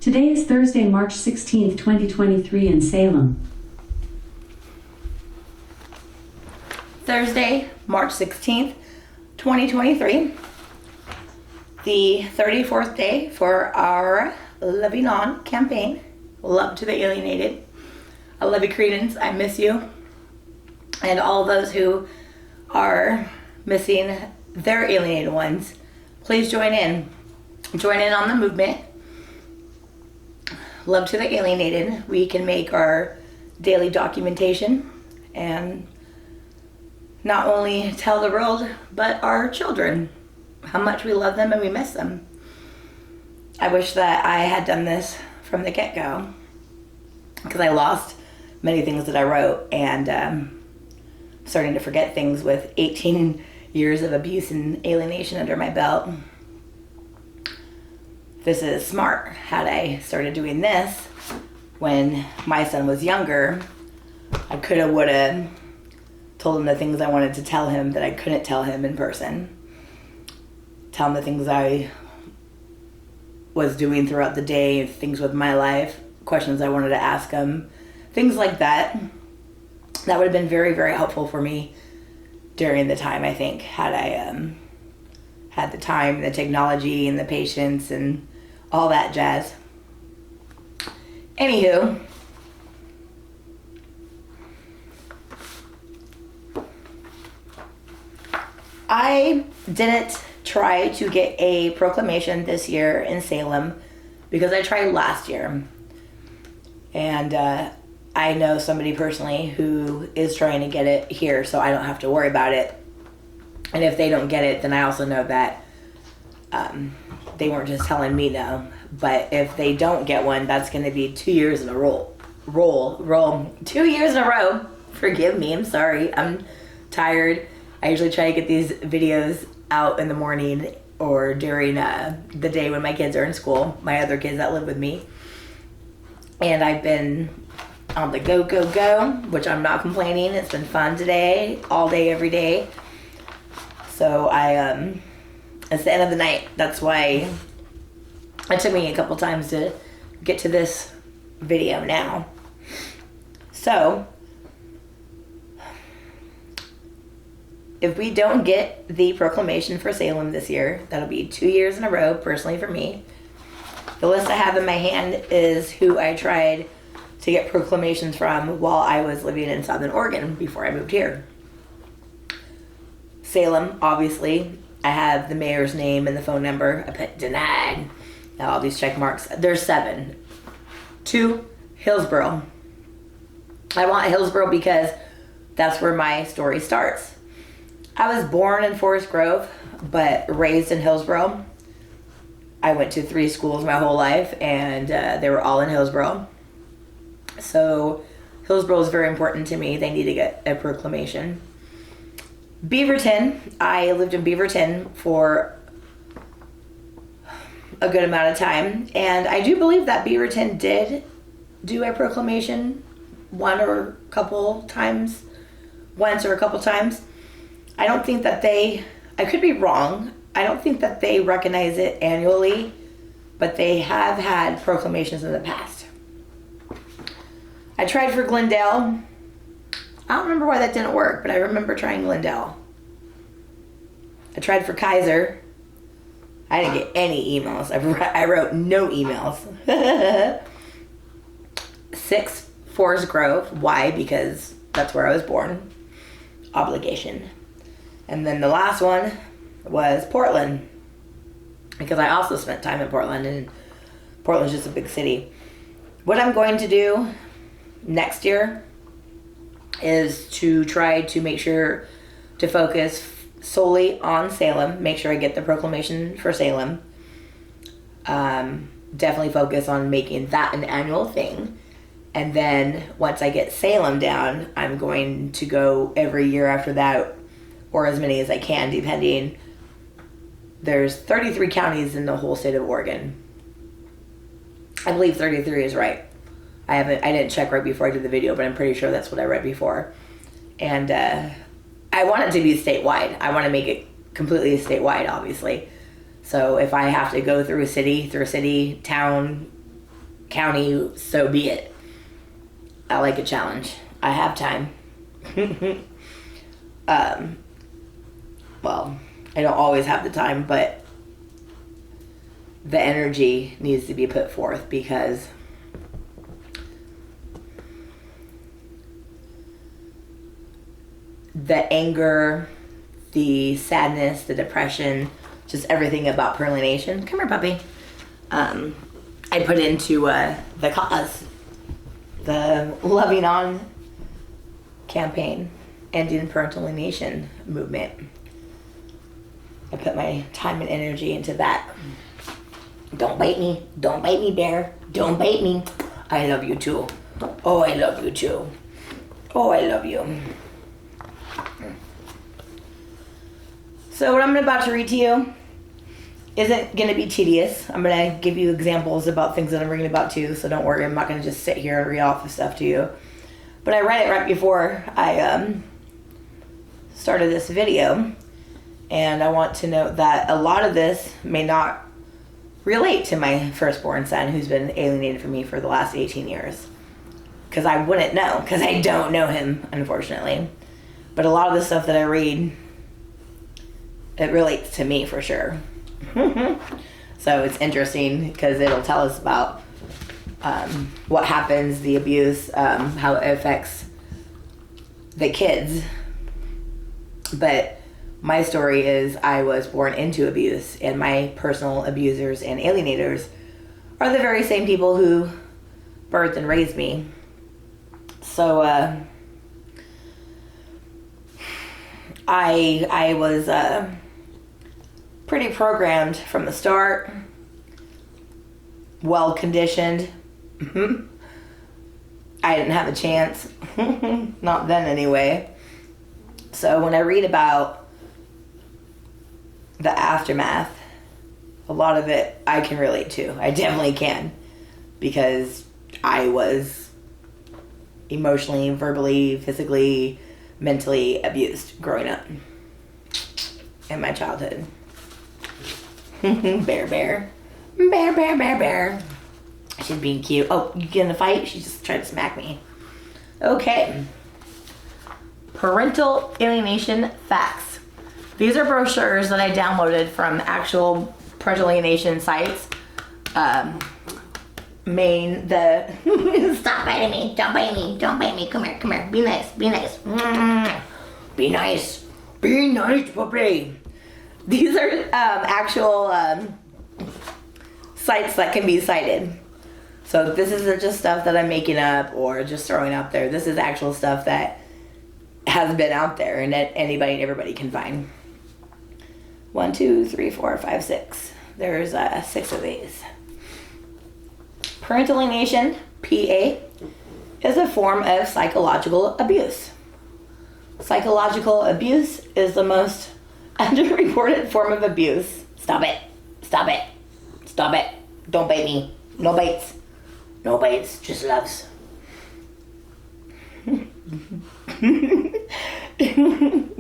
Today is Thursday, March 16th, 2023 in Salem. Thursday, March 16th, 2023. The 34th day for our Living On campaign. Love to the alienated. I love you, Creedence. I miss you. And all those who are missing their alienated ones, please join in. Join in on the movement. Love to the alienated. We can make our daily documentation and not only tell the world, but our children how much we love them and we miss them. I wish that I had done this from the get-go, because I lost many things that I wrote, and starting to forget things with 18 years of abuse and alienation under my belt. This is smart. Had I started doing this when my son was younger, I coulda, woulda told him the things I wanted to tell him that I couldn't tell him in person. Tell him the things I was doing throughout the day, things with my life, questions I wanted to ask him, things like that. That would have been very, very helpful for me during the time, I think, had I had the time, the technology, and the patience, and all that jazz. Anywho, I didn't try to get a proclamation this year in Salem because I tried last year. And I know somebody personally who is trying to get it here, so I don't have to worry about it. And if they don't get it, then I also know that they weren't just telling me no. But if they don't get one, that's going to be 2 years in a roll. 2 years in a row. Forgive me, I'm sorry. I'm tired. I usually try to get these videos out in the morning or during the day when my kids are in school, my other kids that live with me. And I've been on the go, which I'm not complaining. It's been fun today, all day, every day. So it's the end of the night. That's why it took me a couple times to get to this video now. So if we don't get the proclamation for Salem this year, that'll be 2 years in a row, personally for me. The list I have in my hand is who I tried to get proclamations from while I was living in Southern Oregon before I moved here. Salem, obviously, I have the mayor's name and the phone number. I put denied. Now all these check marks. There's 7. 2, Hillsboro. I want Hillsboro because that's where my story starts. I was born in Forest Grove, but raised in Hillsboro. I went to 3 schools my whole life, and they were all in Hillsboro. So Hillsboro is very important to me. They need to get a proclamation. Beaverton, I lived in Beaverton for a good amount of time, and I do believe that Beaverton did do a proclamation once or a couple times. I don't think that I could be wrong, I don't think that they recognize it annually, but they have had proclamations in the past. I tried for Glendale. I don't remember why that didn't work, but I remember trying Glendale. I tried for Kaiser. I didn't get any emails. I wrote no emails. 6, Forest Grove. Why? Because that's where I was born. Obligation. And then the last one was Portland, because I also spent time in Portland, and Portland's just a big city. What I'm going to do next year is to try to make sure to focus solely on Salem, make sure I get the proclamation for Salem. Definitely focus on making that an annual thing. And then once I get Salem down, I'm going to go every year after that, or as many as I can, depending. There's 33 counties in the whole state of Oregon. I believe 33 is right. I didn't check right before I did the video, but I'm pretty sure that's what I read before. And I want it to be statewide. I want to make it completely statewide, obviously. So if I have to go through a city, town, county, so be it. I like a challenge. I have time. Well, I don't always have the time, but the energy needs to be put forth because the anger, the sadness, the depression, just everything about Pearly Nation. Come here, puppy. I put into the cause, the Loving On campaign, ending parental alienation movement. I put my time and energy into that. Don't bite me. Don't bite me, bear. Don't bite me. I love you too. Oh, I love you too. Oh, I love you. So what I'm about to read to you isn't going to be tedious. I'm going to give you examples about things that I'm reading about too, so don't worry. I'm not going to just sit here and read off the stuff to you. But I read it right before I started this video, and I want to note that a lot of this may not relate to my firstborn son, who's been alienated from me for the last 18 years. Because I wouldn't know, because I don't know him, unfortunately. But a lot of the stuff that I read, it relates to me for sure. So it's interesting because it'll tell us about what happens, the abuse, how it affects the kids. But my story is I was born into abuse, and my personal abusers and alienators are the very same people who birthed and raised me. So I was pretty programmed from the start, well conditioned. I didn't have a chance, not then anyway. So when I read about the aftermath, a lot of it I can relate to. I definitely can, because I was emotionally, verbally, physically, mentally abused growing up in my childhood. Bear. She's being cute. Oh, you get in a fight? She just tried to smack me. Okay. Parental alienation facts. These are brochures that I downloaded from actual parental alienation sites. Stop biting me. Don't bite me. Don't bite me. Come here. Be nice. Be nice. Be nice. Be nice, puppy. These are actual sites that can be cited. So this isn't just stuff that I'm making up or just throwing out there. This is actual stuff that has been out there and that anybody and everybody can find. 1, 2, 3, 4, 5, 6. There's 6 of these. Parental alienation, PA, is a form of psychological abuse. Psychological abuse is the most underreported form of abuse. Stop it. Don't bite me. No bites. No bites, just loves.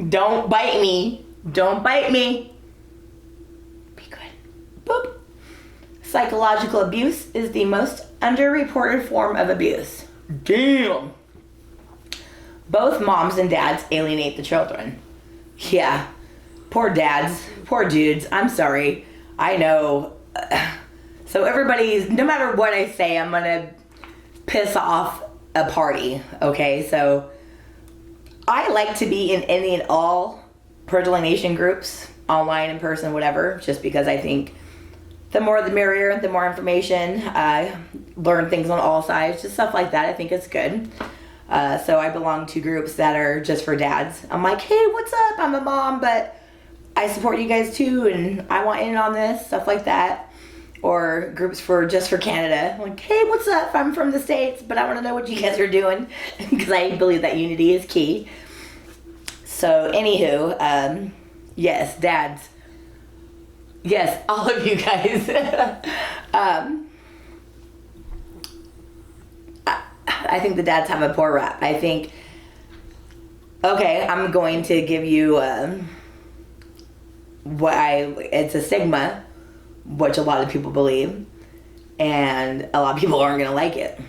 Don't bite me. Don't bite me. Be good. Boop. Psychological abuse is the most underreported form of abuse. Damn. Both moms and dads alienate the children. Yeah. Poor dads. Poor dudes. I'm sorry. I know. So everybody's, no matter what I say, I'm going to piss off a party. Okay, so I like to be in any and all parental alienation groups, online, in person, whatever, just because I think the more the merrier, the more information, learn things on all sides, just stuff like that. I think it's good. So I belong to groups that are just for dads. I'm like, hey, what's up? I'm a mom, but I support you guys too, and I want in on this, stuff like that. Or groups for just for Canada. I'm like, hey, what's up? I'm from the States, but I want to know what you guys are doing, because I believe that unity is key. So, anywho, yes, dads. Yes, all of you guys. I think the dads have a poor rap. I think, okay, I'm going to give you it's a stigma, which a lot of people believe. and a lot of people aren't going to like it.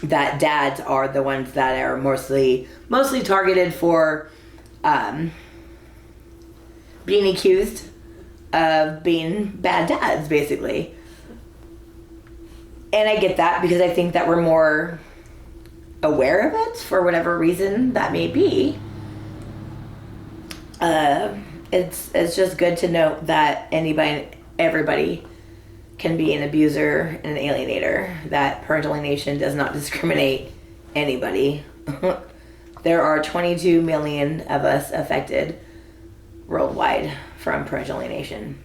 That dads are the ones that are mostly targeted for being accused of being bad dads, basically. And I get that because I think that we're more aware of it for whatever reason that may be. It's just good to note that everybody can be an abuser and an alienator, that parental alienation does not discriminate anybody. There are 22 million of us affected worldwide from parental alienation.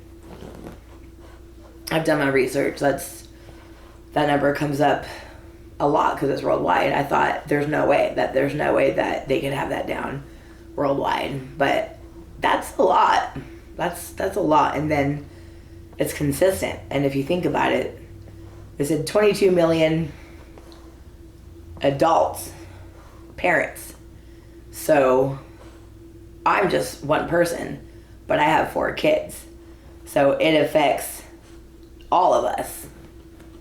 I've done my research. That number comes up a lot because it's worldwide. I thought there's no way that they could have that down worldwide, but that's a lot. That's a lot, and then it's consistent. And if you think about it, they said 22 million adults, parents. So I'm just one person, but I have 4 kids. So it affects all of us.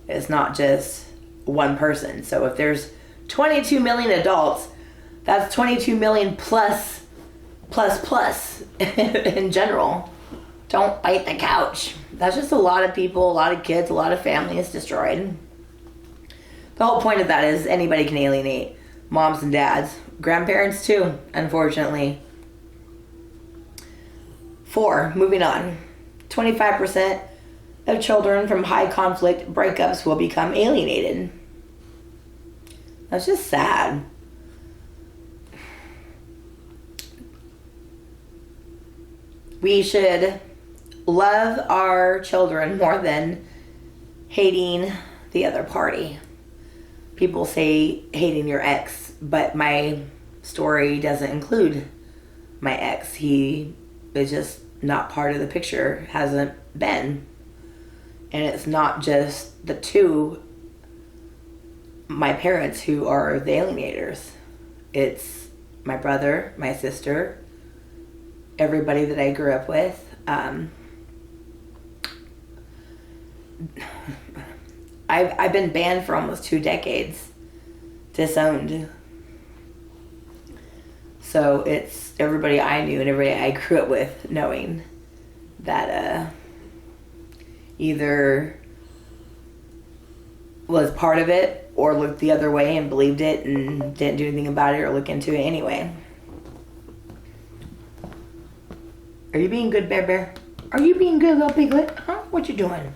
It's not just one person. So if there's 22 million adults, that's 22 million plus in general. Don't bite the couch. That's just a lot of people, a lot of kids, a lot of families destroyed. The whole point of that is anybody can alienate. Moms and dads. Grandparents too, unfortunately. 4, moving on. 25% of children from high conflict breakups will become alienated. That's just sad. We should love our children more than hating the other party. People say hating your ex, but my story doesn't include my ex. He is just not part of the picture, hasn't been. And it's not just the two, my parents, who are the alienators. It's my brother, my sister, everybody that I grew up with. I've been banned for almost 2 decades, disowned. So it's everybody I knew and everybody I grew up with knowing that either was part of it or looked the other way and believed it and didn't do anything about it or look into it anyway. Are you being good, Bear? Are you being good, little piglet? Huh? What you doing?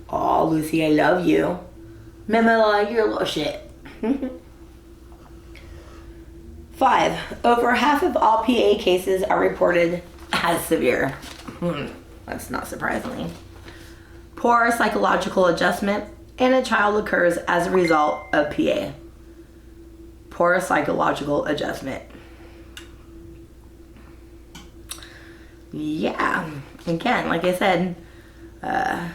Oh, Lucy, I love you. Mama, you're a little shit. 5. Over half of all PA cases are reported as severe. That's not surprising. Poor psychological adjustment in a child occurs as a result of PA. Poor psychological adjustment. Yeah. Again, like I said, I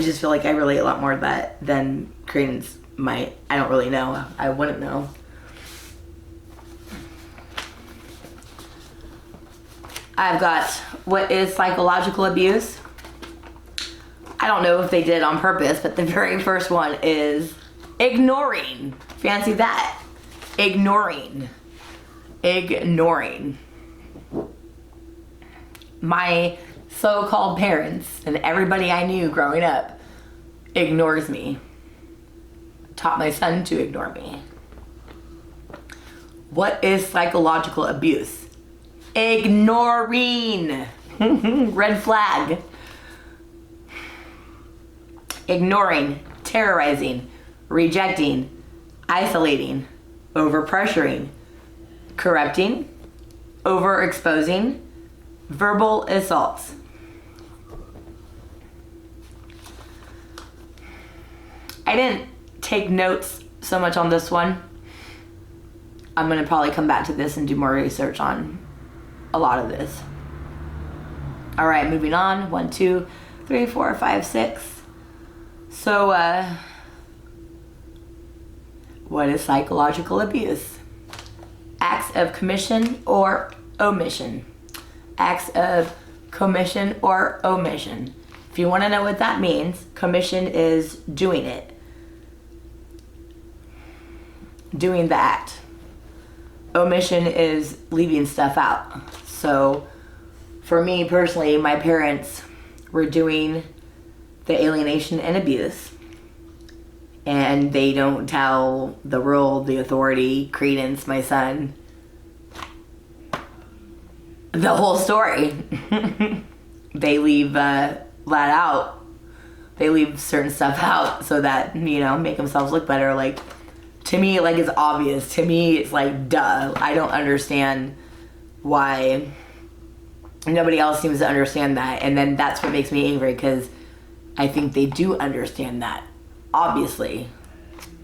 just feel like I relate a lot more to that than Creedence might. I don't really know. I wouldn't know. I've got what is psychological abuse. I don't know if they did it on purpose, but the very first one is ignoring. Fancy that. Ignoring. My so-called parents and everybody I knew growing up ignores me. Taught my son to ignore me. What is psychological abuse? Ignoring. Red flag. Ignoring, terrorizing, rejecting, isolating, overpressuring, corrupting, overexposing, verbal assaults. I didn't take notes so much on this one. I'm going to probably come back to this and do more research on a lot of this. All right, moving on. 1, 2, 3, 4, 5, 6. So, what is psychological abuse? Acts of commission or omission. Acts of commission or omission. If you want to know what that means, commission is doing it. Doing the act. Omission is leaving stuff out. So for me personally, my parents were doing the alienation and abuse, and they don't tell the world, the authority, Creedence, my son, the whole story. They leave that out. They leave certain stuff out so that, make themselves look better. Like, to me, like, it's obvious. To me, it's like, duh. I don't understand why nobody else seems to understand that. And then that's what makes me angry, because I think they do understand that, obviously.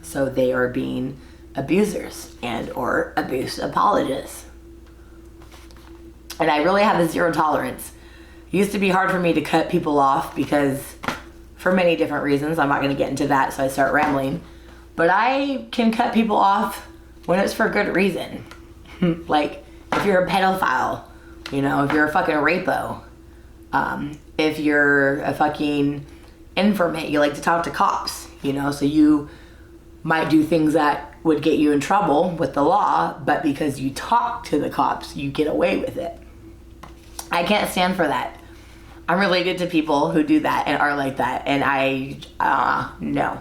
So they are being abusers and or abuse apologists. And I really have a zero tolerance. It used to be hard for me to cut people off because, for many different reasons, I'm not going to get into that, so I start rambling. But I can cut people off when it's for good reason. Like, if you're a pedophile, if you're a fucking rapo, if you're a fucking informant, you like to talk to cops, so you might do things that would get you in trouble with the law, but because you talk to the cops, you get away with it. I can't stand for that. I'm related to people who do that and are like that, and no.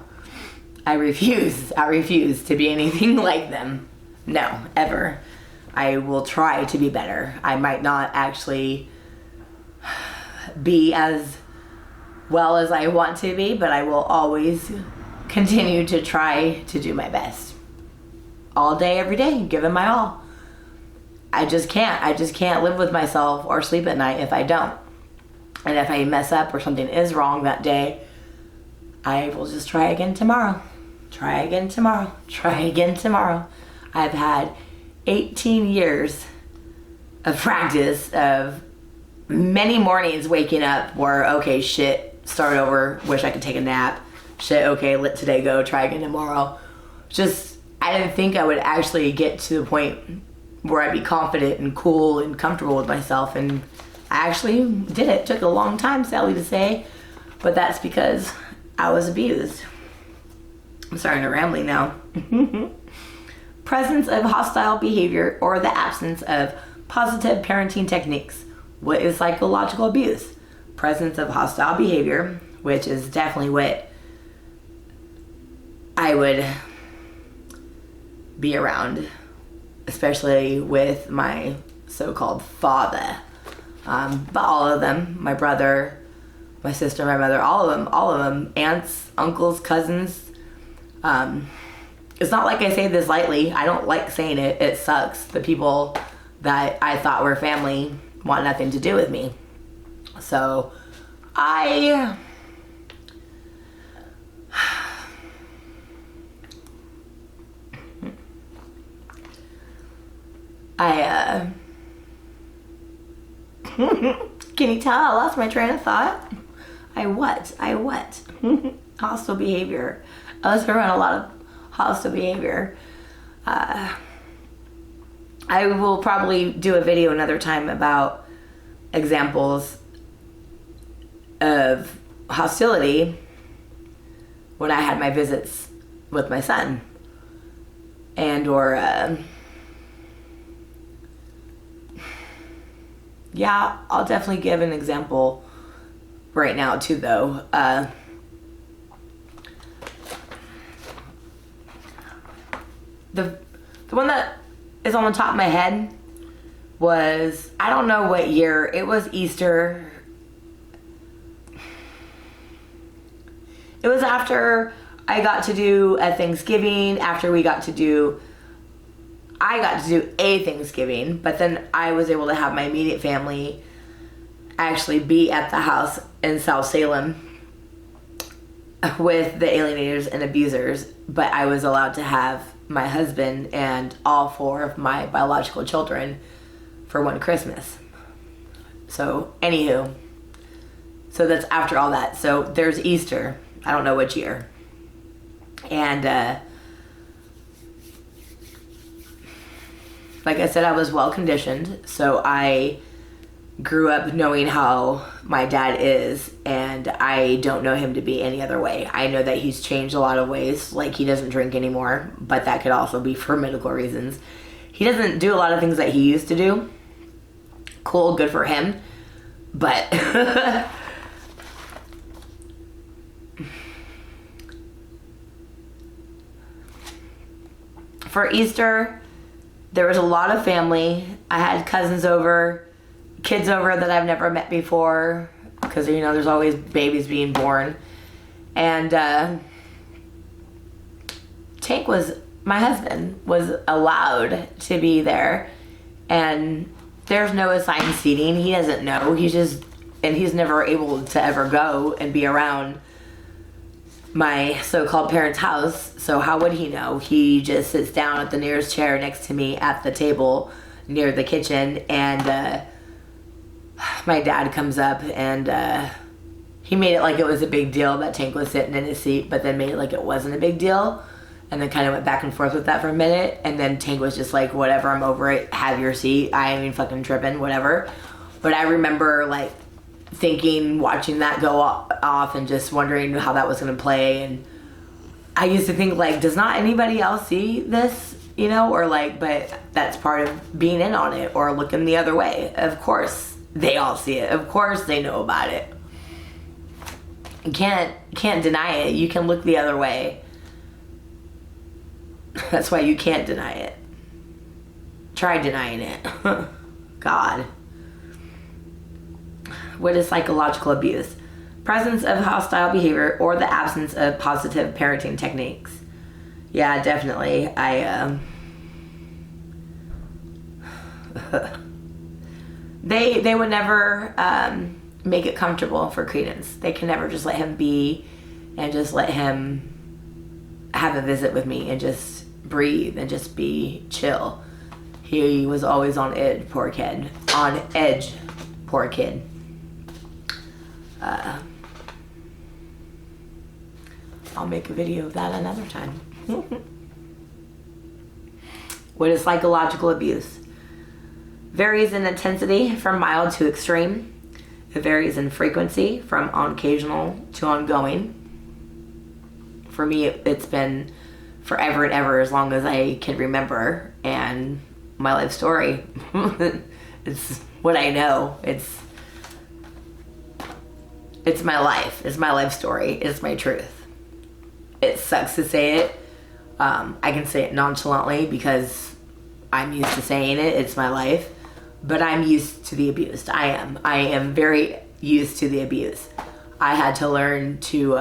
I refuse to be anything like them. No, ever. I will try to be better. I might not actually be as well as I want to be, but I will always continue to try to do my best. All day, every day, giving my all. I just can't live with myself or sleep at night if I don't. And if I mess up or something is wrong that day, I will just try again tomorrow. Try again tomorrow. Try again tomorrow. I've had 18 years of practice of many mornings waking up where, okay, shit, start over, wish I could take a nap. Shit, okay, let today go, try again tomorrow. Just, I didn't think I would actually get to the point where I'd be confident and cool and comfortable with myself, and I actually did it. It took a long time, sadly to say, but that's because I was abused. I'm starting to rambling now. Presence of hostile behavior or the absence of positive parenting techniques. What is psychological abuse? Presence of hostile behavior, which is definitely what I would be around, especially with my so-called father. But all of them, my brother, my sister, my mother, all of them, aunts, uncles, cousins. It's not like I say this lightly. I don't like saying it. It sucks. The people that I thought were family want nothing to do with me. So I can you tell I lost my train of thought? I what? Hostile behavior. I was around a lot of hostile behavior. I will probably do a video another time about examples of hostility when I had my visits with my son. And or yeah, I'll definitely give an example right now too, though. The one that is on the top of my head was, I don't know what year, it was Easter. It was after I got to do a Thanksgiving, after I got to do a Thanksgiving, but then I was able to have my immediate family actually be at the house in South Salem with the alienators and abusers, but I was allowed to have my husband and all 4 of my biological children for one Christmas. So, anywho, so that's after all that. So there's Easter. I don't know which year. And like I said, I was well conditioned, so I grew up knowing how my dad is, and I don't know him to be any other way. I know that he's changed a lot of ways, like he doesn't drink anymore, but that could also be for medical reasons. He doesn't do a lot of things that he used to do. Cool, good for him. But for Easter, there was a lot of family. I had cousins over, kids over that I've never met before, because, you know, there's always babies being born. And Tank my husband was allowed to be there, and there's no assigned seating. He doesn't know. He's never able to ever go and be around my so-called parents' house, so how would he know? He just sits down at the nearest chair next to me at the table near the kitchen, and my dad comes up, and he made it like it was a big deal that Tank was sitting in his seat, but then made it like it wasn't a big deal, and then kind of went back and forth with that for a minute, and then Tank was just like, whatever, I'm over it, have your seat, I ain't even fucking tripping, whatever. But I remember, like, thinking, watching that go off and just wondering how that was going to play. And I used to think, like, does not anybody else see this, you know, or like, but that's part of being in on it, or looking the other way. Of course they all see it. Of course they know about it. You can't deny it. You can look the other way. That's why you can't deny it. Try denying it. God. What is psychological abuse? Presence of hostile behavior or the absence of positive parenting techniques. Yeah, definitely. They would never make it comfortable for Creedence. They can never just let him be and just let him have a visit with me and just breathe and just be chill. He was always on edge, poor kid. On edge, poor kid. I'll make a video of that another time. What is psychological abuse? Varies in intensity from mild to extreme. It varies in frequency from occasional to ongoing. For me, it's been forever and ever, as long as I can remember, and my life story. It's what I know. It's my life. It's my life story. It's my truth. It sucks to say it. I can say it nonchalantly because I'm used to saying it. It's my life. But I'm used to the abuse. I am very used to the abuse. I had to learn to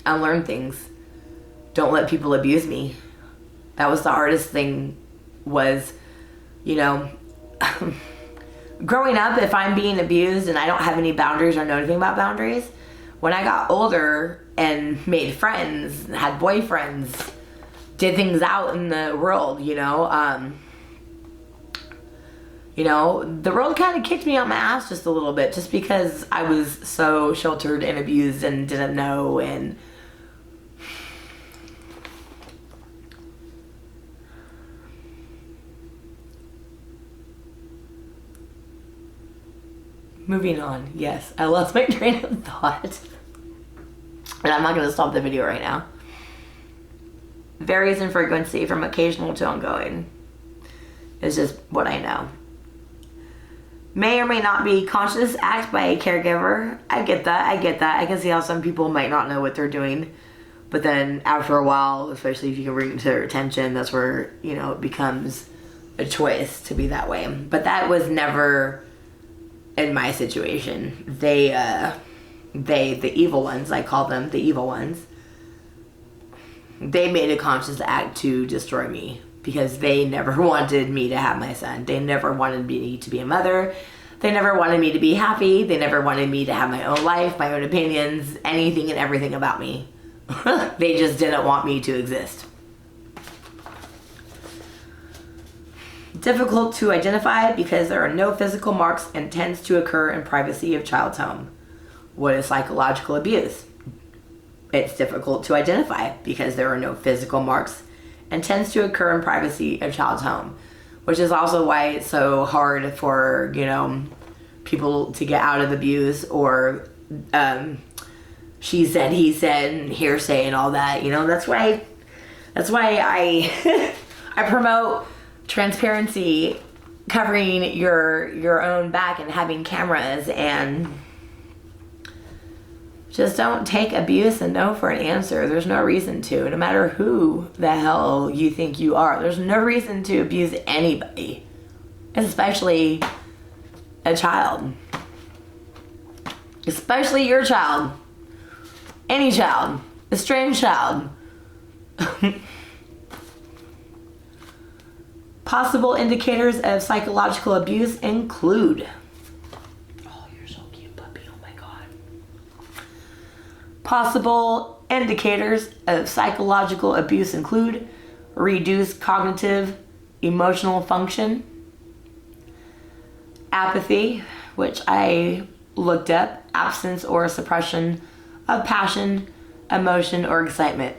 unlearn things. Don't let people abuse me. That was the hardest thing, was, you know, growing up, if I'm being abused and I don't have any boundaries or know anything about boundaries, when I got older and made friends, had boyfriends, did things out in the world, you know, the world kind of kicked me on my ass just a little bit, just because I was so sheltered and abused and didn't know. And moving on. Yes, I lost my train of thought. And I'm not going to stop the video right now. Varies in frequency from occasional to ongoing. It's just what I know. May or may not be conscious act by a caregiver. I get that. I can see how some people might not know what they're doing. But then after a while, especially if you can bring it to their attention, that's where, you know, it becomes a choice to be that way. But that was never in my situation. The evil ones, I call them the evil ones, they made a conscious act to destroy me, because they never wanted me to have my son. They never wanted me to be a mother. They never wanted me to be happy. They never wanted me to have my own life, my own opinions, anything and everything about me. They just didn't want me to exist. Difficult to identify because there are no physical marks and tends to occur in privacy of child's home. What is psychological abuse? It's difficult to identify because there are no physical marks and tends to occur in privacy of child's home. which is also why it's so hard for, people to get out of abuse, or she said, he said, and hearsay and all that. That's why I I promote transparency, covering your own back and having cameras, and just don't take abuse and no for an answer. There's no reason to, no matter who the hell you think you are. There's no reason to abuse anybody, especially a child. Especially your child. Any child. A strange child. Possible indicators of psychological abuse include... Oh, you're so cute, puppy. Oh my God. Possible indicators of psychological abuse include reduced cognitive, emotional function, apathy, which I looked up, absence or suppression of passion, emotion, or excitement,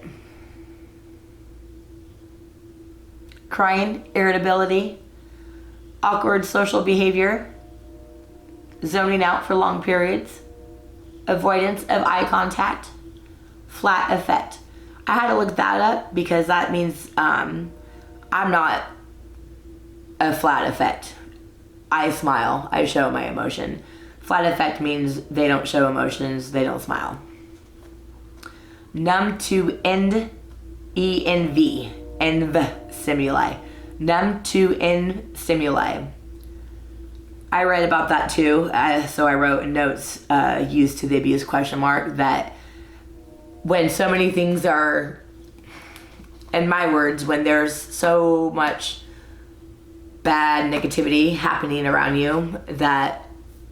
crying, irritability, awkward social behavior, zoning out for long periods, avoidance of eye contact, flat affect. I had to look that up because that means I'm not a flat affect. I smile, I show my emotion. Flat affect means they don't show emotions, they don't smile. Numb to end, ENV, ENV stimuli. Numb to end stimuli. I read about that too, so I wrote in notes used to the abuse question mark that when so many things are, in my words, when there's so much bad negativity happening around you that,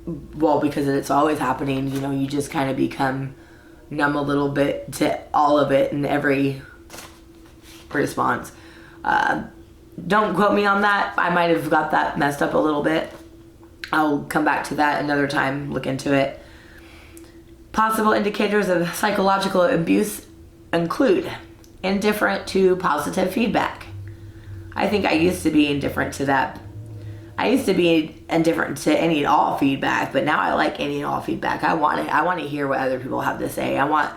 well, because it's always happening, you just kind of become numb a little bit to all of it in every response. Don't quote me on that. I might have got that messed up a little bit. I'll come back to that another time, look into it. Possible indicators of psychological abuse include indifferent to positive feedback. I think I used to be indifferent to that. I used to be indifferent to any and all feedback, but now I like any and all feedback. I want it. I want to hear what other people have to say. I want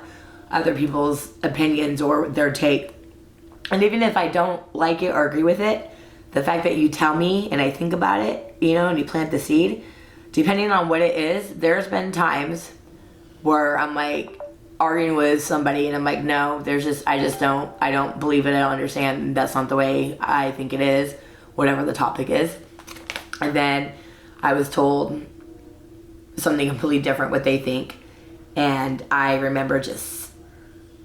other people's opinions or their take. And even if I don't like it or agree with it, the fact that you tell me and I think about it, and you plant the seed, depending on what it is, there's been times where I'm like arguing with somebody and I'm like, no, I don't believe it. I don't understand. That's not the way I think it is, whatever the topic is. And then I was told something completely different what they think. And I remember just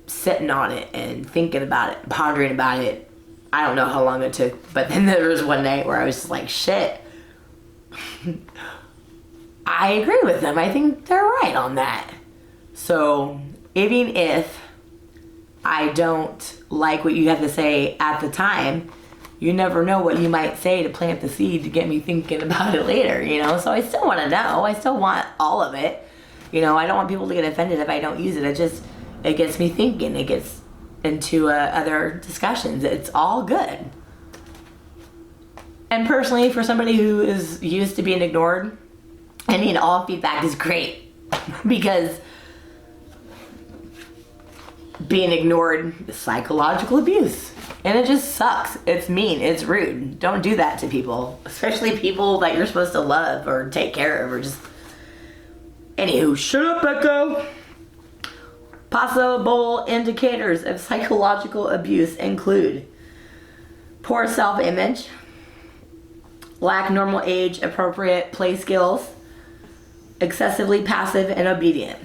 sitting on it and thinking about it, pondering about it. I don't know how long it took, but then there was one night where I was just like, shit, I agree with them. I think they're right on that. So even if I don't like what you have to say at the time, you never know what you might say to plant the seed to get me thinking about it later, So I still want to know. I still want all of it. I don't want people to get offended if I don't use it. It gets me thinking. It gets into other discussions. It's all good. And personally, for somebody who is used to being ignored, any and all feedback is great because being ignored is psychological abuse. And it just sucks. It's mean. It's rude. Don't do that to people. Especially people that you're supposed to love or take care of or just... Anywho, shut up, Echo! Possible indicators of psychological abuse include poor self-image, lack normal age appropriate play skills, excessively passive and obedient.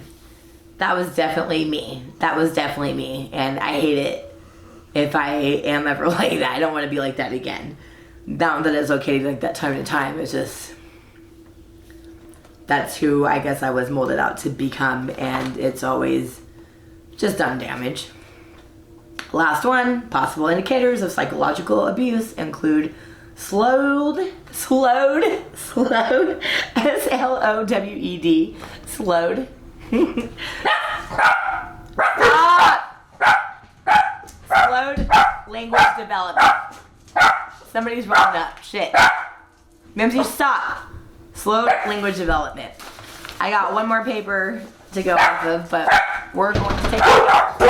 That was definitely me. And I hate it if I am ever like that. I don't want to be like that again. Not that it's okay to be like that time to time. It's just, that's who I guess I was molded out to become, and it's always just done damage. Last one, possible indicators of psychological abuse include slowed, S-L-O-W-E-D, slowed. Stop! Slowed language development. Somebody's running up. Shit. Mimsy, stop. Slow language development. I got one more paper to go off of, but we're going to take a